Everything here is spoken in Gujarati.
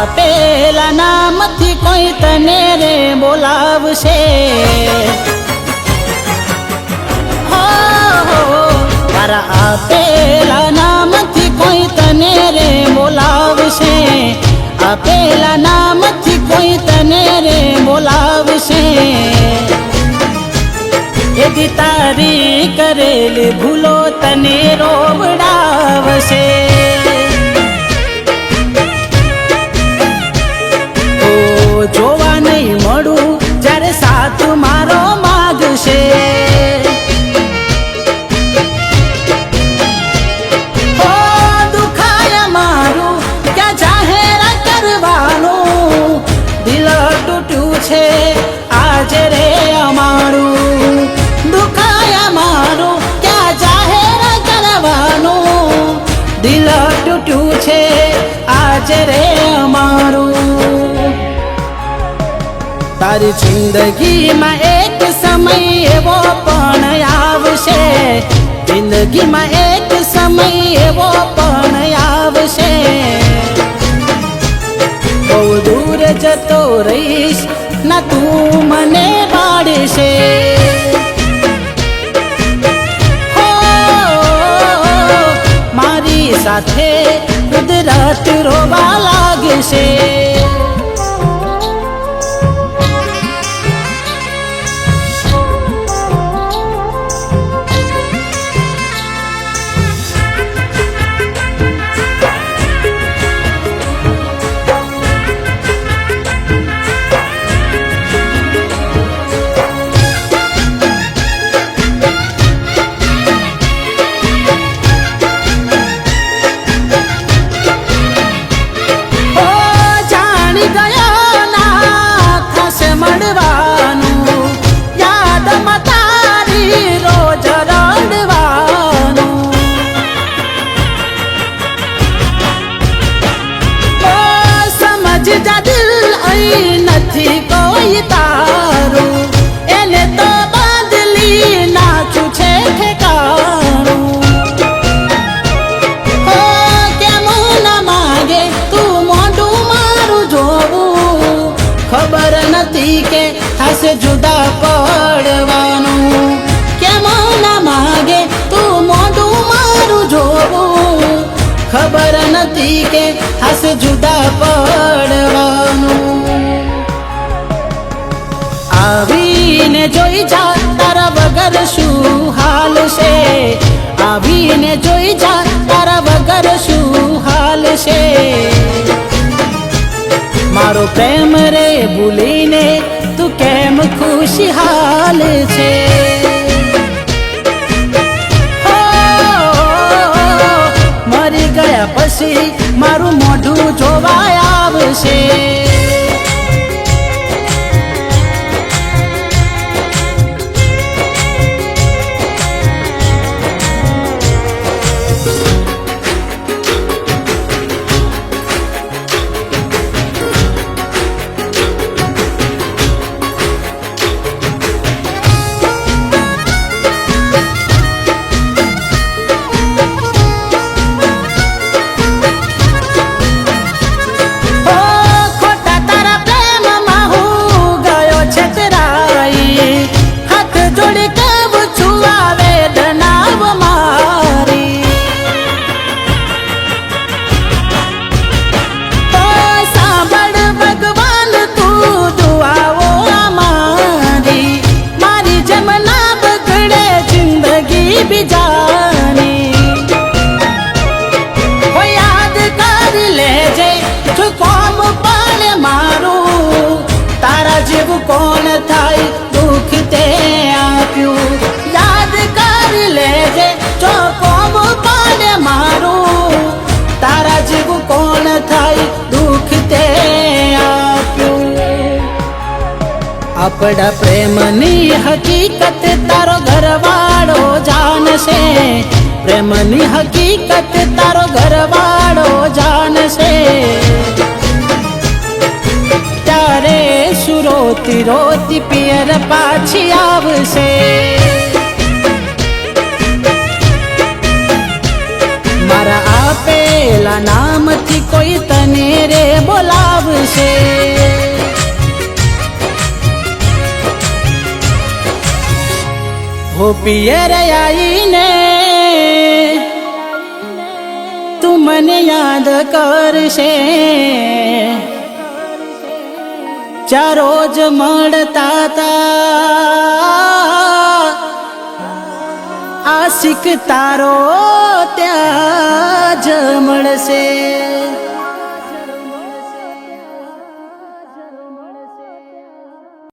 આપેલા નામથી કોઈ તને રે બોલાવશે તારા આપેલા નામથી કોઈ તને રે બોલાવશે આપેલા નામથી કોઈ તને રે બોલાવશે એદી તારી કરેલી ભૂલો તને રોવડાવશે જોવા નહીં મળું જ્યારે સાથ મારો માગશે દુખાયા મારું ક્યાં જાહેર કરવાનું દિલ તૂટ્યું છે આજે રે અમારું દુખાયા મારું ક્યાં જાહેર કરવાનું દિલ તૂટ્યું છે આજે રે અમારું તારી જિંદગીમાં એક સમય એવો પણ આવશે જિંદગીમાં એક સમય એવો પણ આવશે બહુ દૂર જતો રહીશ ના તું મને પાડશે મારી સાથે કુદરત રોવા લાગશે નથી કોઈ તારું એને તો બદલી નાખું છે ઠેકાણું કેમ ના માગે તું મોઢું મારું જોવું ખબર નથી કે થશે જુદા પડવાનું કેમ ના માગે તું મોઢું મારું જોવું ખબર નથી કે થશે જુદા પડવાનું આવીને જોઈ જા તારા વગર શું હાલ છે આવીને જોઈ જા તારા વગર શું હાલ છે મારો પ્રેમ રે ભૂલીને તું કેમ ખુશહાલ છે મરી ગયા પછી મારું મોઢું જોવા આવશે કોણ થાય દુઃખ તે આપ્યું યાદ કરી લેજે જો કોમ પાડે મારું તારા જેવું કોણ થાય દુઃખ તે આપ્યું આપણા પ્રેમની હકીકત તારો ઘરવાળો જાણશે પ્રેમની હકીકત તારો ઘરવાળો જાણશે ત્યારે સુરોતી રોતી પિયર પાછી આવશે મારા આપેલા નામથી કોઈ તને રે બોલાવ મળશે. હો પિયર આઈને તું મને યાદ કરશે, ચારો જ મળતા તા આશિક તારો ત્યાં જ મળશે.